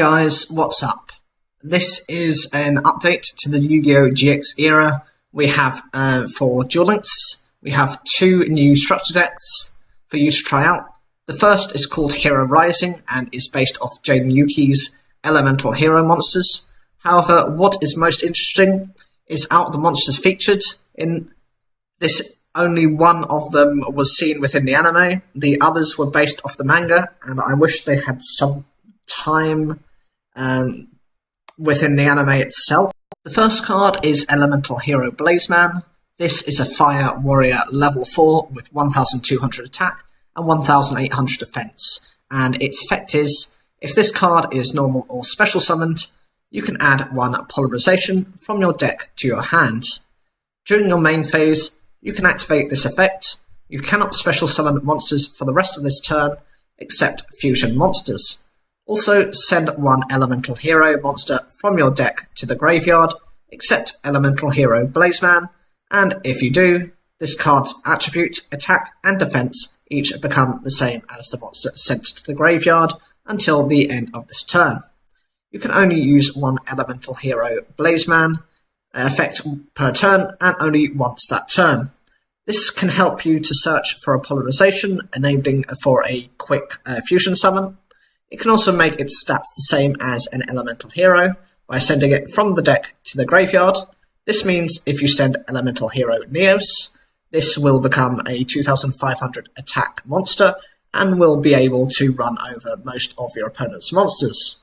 guys, what's up? This is an update to the Yu-Gi-Oh! GX era. We have, for Duel Links, we have 2 new structure decks for you to try out. The first is called Hero Rising and is based off Jaden Yuki's Elemental Hero monsters. However, what is most interesting is out of the monsters featured in this, only one of them was seen within the anime. The others were based off the manga, and I wish they had some time within the anime itself. The first card is Elemental Hero Blazeman. This is a Fire Warrior level 4 with 1200 attack and 1800 defense, and its effect is, if this card is normal or special summoned, you can add 1 Polarization from your deck to your hand. During your main phase, you can activate this effect. You cannot special summon monsters for the rest of this turn, except fusion monsters. Also, send 1 Elemental Hero monster from your deck to the graveyard, except Elemental Hero Blazeman, and if you do, this card's attribute, attack, and defense each become the same as the monster sent to the graveyard until the end of this turn. You can only use 1 Elemental Hero Blazeman effect per turn, and only once that turn. This can help you to search for a Polarization, enabling for a quick fusion summon. It can also make its stats the same as an Elemental Hero by sending it from the deck to the graveyard. This means if you send Elemental Hero Neos, this will become a 2500 attack monster and will be able to run over most of your opponent's monsters.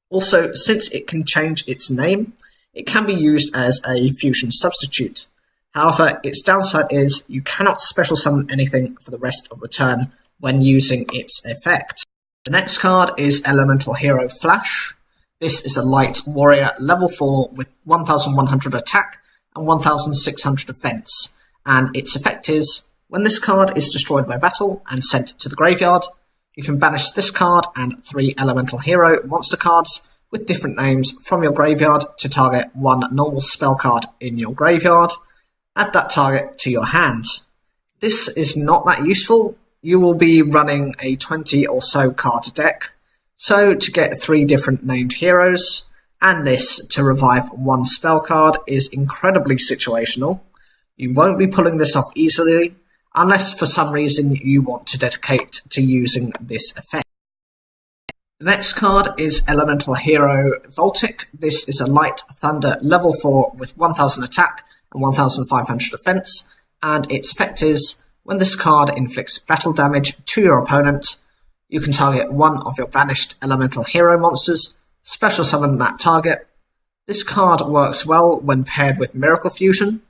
Also, since it can change its name, it can be used as a fusion substitute. However, its downside is you cannot special summon anything for the rest of the turn when using its effect. The next card is Elemental Hero Flash. This is a light warrior level 4 with 1100 attack and 1600 defense, and its effect is, when this card is destroyed by battle and sent to the graveyard, you can banish this card and 3 Elemental Hero monster cards with different names from your graveyard to target 1 normal spell card in your graveyard. Add that target to your hand. This is not that useful. You will be running a 20 or so card deck, so to get 3 different named heroes, and this to revive 1 spell card is incredibly situational. You won't be pulling this off easily, unless for some reason you want to dedicate to using this effect. The next card is Elemental Hero Voltic. This is a light thunder level 4 with 1000 attack and 1500 defense, and its effect is, when this card inflicts battle damage to your opponent, you can target 1 of your banished Elemental Hero monsters, special summon that target. This card works well when paired with Miracle Fusion.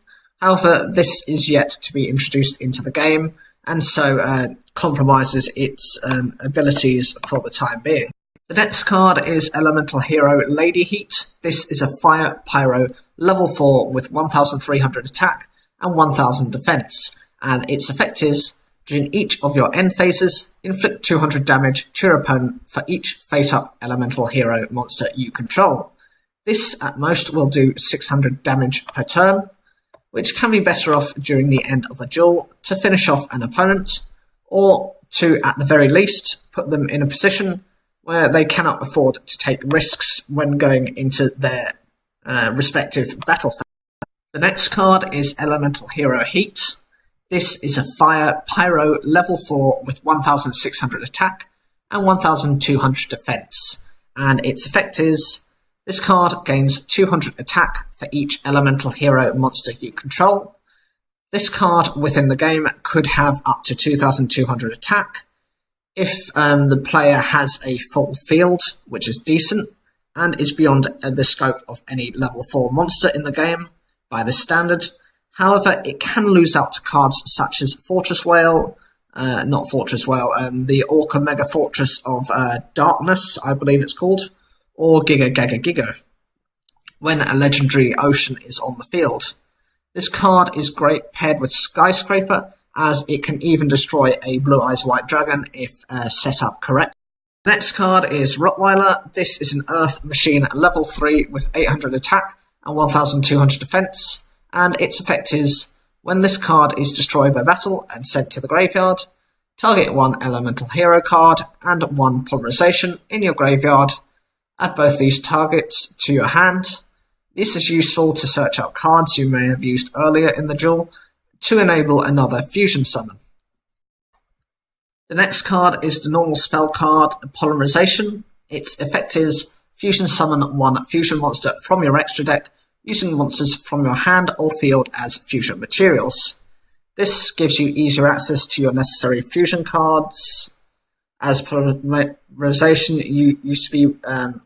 However, this is yet to be introduced into the game, and so compromises its abilities for the time being. The next card is Elemental Hero Lady Heat. This is a Fire Pyro level 4 with 1300 attack and 1000 defense, and its effect is, during each of your end phases, inflict 200 damage to your opponent for each face-up Elemental Hero monster you control. This at most will do 600 damage per turn, which can be better off during the end of a duel to finish off an opponent, or to, at the very least, put them in a position where they cannot afford to take risks when going into their respective battle phase. The next card is Elemental Hero Heat. This is a Fire Pyro level 4 with 1600 attack and 1200 defense, and its effect is, this card gains 200 attack for each Elemental Hero monster you control. This card within the game could have up to 2200 attack if the player has a full field, which is decent, and is beyond the scope of any level 4 monster in the game by this standard. However, it can lose out to cards such as Fortress Whale, the Orca Mega Fortress of Darkness, I believe it's called, or Giga Gaga Giga, when a legendary ocean is on the field. This card is great paired with Skyscraper, as it can even destroy a Blue Eyes White Dragon if set up correct. The next card is Rottweiler. This is an Earth Machine level 3 with 800 attack and 1200 defense, and its effect is, when this card is destroyed by battle and sent to the graveyard, target 1 Elemental Hero card and 1 Polarization in your graveyard. Add both these targets to your hand. This is useful to search out cards you may have used earlier in the duel to enable another fusion summon. The next card is the normal spell card, Polymerization. Its effect is fusion summon one fusion monster from your extra deck using monsters from your hand or field as fusion materials. This gives you easier access to your necessary fusion cards, as Polymerization used to be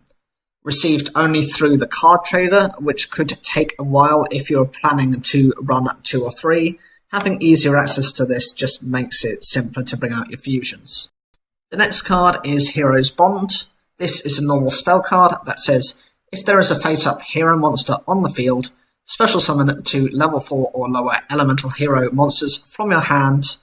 received only through the card trader, which could take a while if you're planning to run 2 or 3. Having easier access to this just makes it simpler to bring out your fusions. The next card is Hero's Bond. This is a normal spell card that says, if there is a face-up hero monster on the field, special summon 2 level 4 or lower elemental hero monsters from your hand.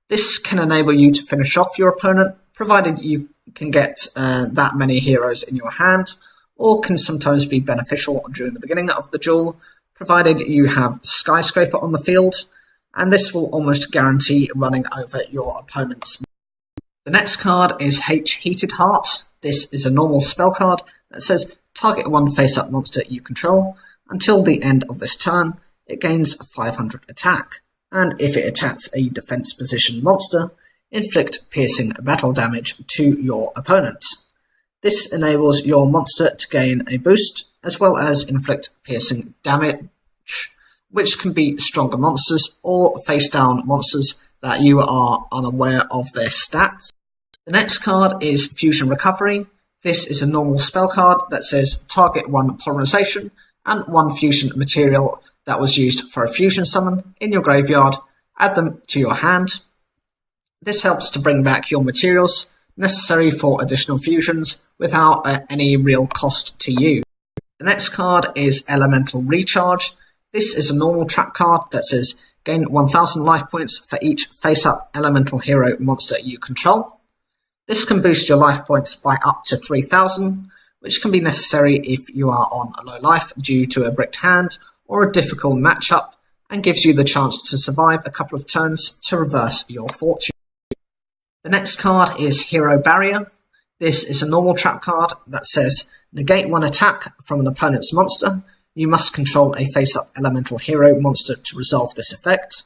This can enable you to finish off your opponent, provided you can get that many heroes in your hand, or can sometimes be beneficial during the beginning of the duel, provided you have Skyscraper on the field, and this will almost guarantee running over your opponent's. The next card is Heated Heart. This is a normal spell card that says target one face-up monster you control. Until the end of this turn, it gains 500 attack, and if it attacks a defense position monster, inflict piercing battle damage to your opponent. This enables your monster to gain a boost, as well as inflict piercing damage, which can be stronger monsters or face-down monsters that you are unaware of their stats. The next card is Fusion Recovery. This is a normal spell card that says target one Polymerization and one fusion material that was used for a fusion summon in your graveyard, add them to your hand. This helps to bring back your materials necessary for additional fusions without any real cost to you. The next card is Elemental Recharge. This is a normal trap card that says gain 1000 life points for each face-up elemental hero monster you control. This can boost your life points by up to 3000, which can be necessary if you are on a low life due to a bricked hand or a difficult matchup, and gives you the chance to survive a couple of turns to reverse your fortune. The next card is Hero Barrier. This is a normal trap card that says negate one attack from an opponent's monster. You must control a face-up elemental hero monster to resolve this effect.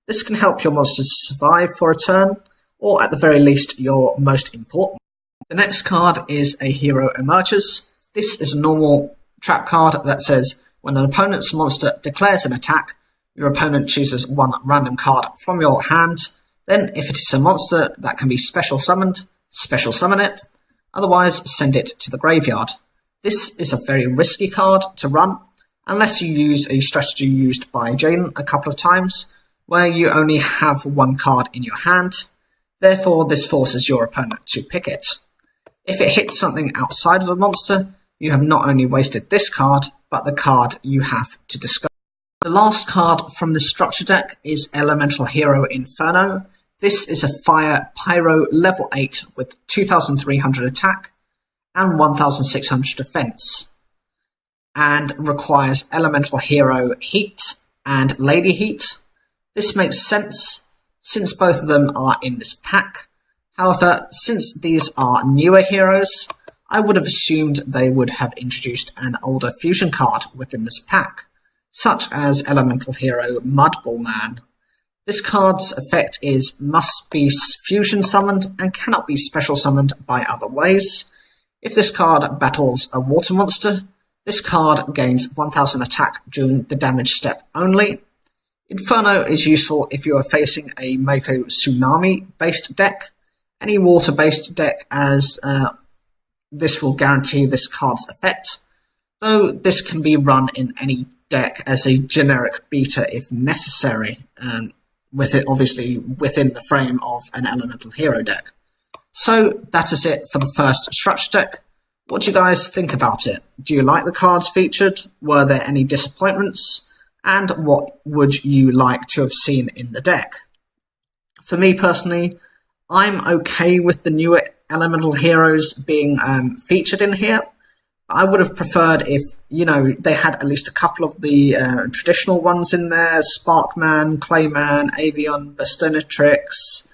This can help your monsters survive for a turn, or at the very least your most important. The next card is a Hero Emergence. This is a normal trap card that says when an opponent's monster declares an attack, your opponent chooses one random card from your hand. Then, if it is a monster that can be special summoned, special summon it. Otherwise, send it to the graveyard. This is a very risky card to run, unless you use a strategy used by Jaden a couple of times, where you only have one card in your hand. Therefore, this forces your opponent to pick it. If it hits something outside of a monster, you have not only wasted this card, but the card you have to discard. The last card from the structure deck is Elemental Hero Inferno. This is a Fire Pyro level 8 with 2300 attack and 1600 defense, and requires Elemental Hero Heat and Lady Heat. This makes sense since both of them are in this pack. However, since these are newer heroes, I would have assumed they would have introduced an older fusion card within this pack, such as Elemental Hero Mudball Man. This card's effect is must be fusion summoned and cannot be special summoned by other ways. If this card battles a water monster, this card gains 1000 attack during the damage step only. Inferno is useful if you are facing a Mako Tsunami based deck, any water based deck, as this will guarantee this card's effect, though this can be run in any deck as a generic beta if necessary, with it obviously within the frame of an elemental hero deck. So that is it for the first structure deck. What do you guys think about it? Do you like the cards featured? Were there any disappointments? And what would you like to have seen in the deck? For me personally, I'm okay with the newer elemental heroes being featured in here. I would have preferred if, they had at least a couple of the traditional ones in there: Sparkman, Clayman, Avion, Bastonatrix,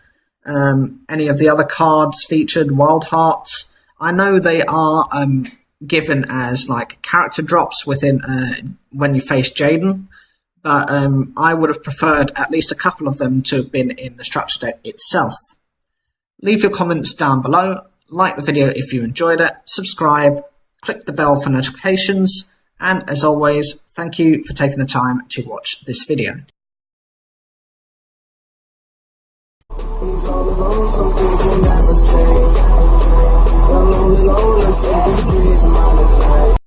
any of the other cards featured, Wild Heart. I know they are given as like character drops within when you face Jaden, but I would have preferred at least a couple of them to have been in the structure deck itself. Leave your comments down below, like the video if you enjoyed it, subscribe, click the bell for notifications, and as always, thank you for taking the time to watch this video. All alone, some things will never change. The lonely, lonely, something's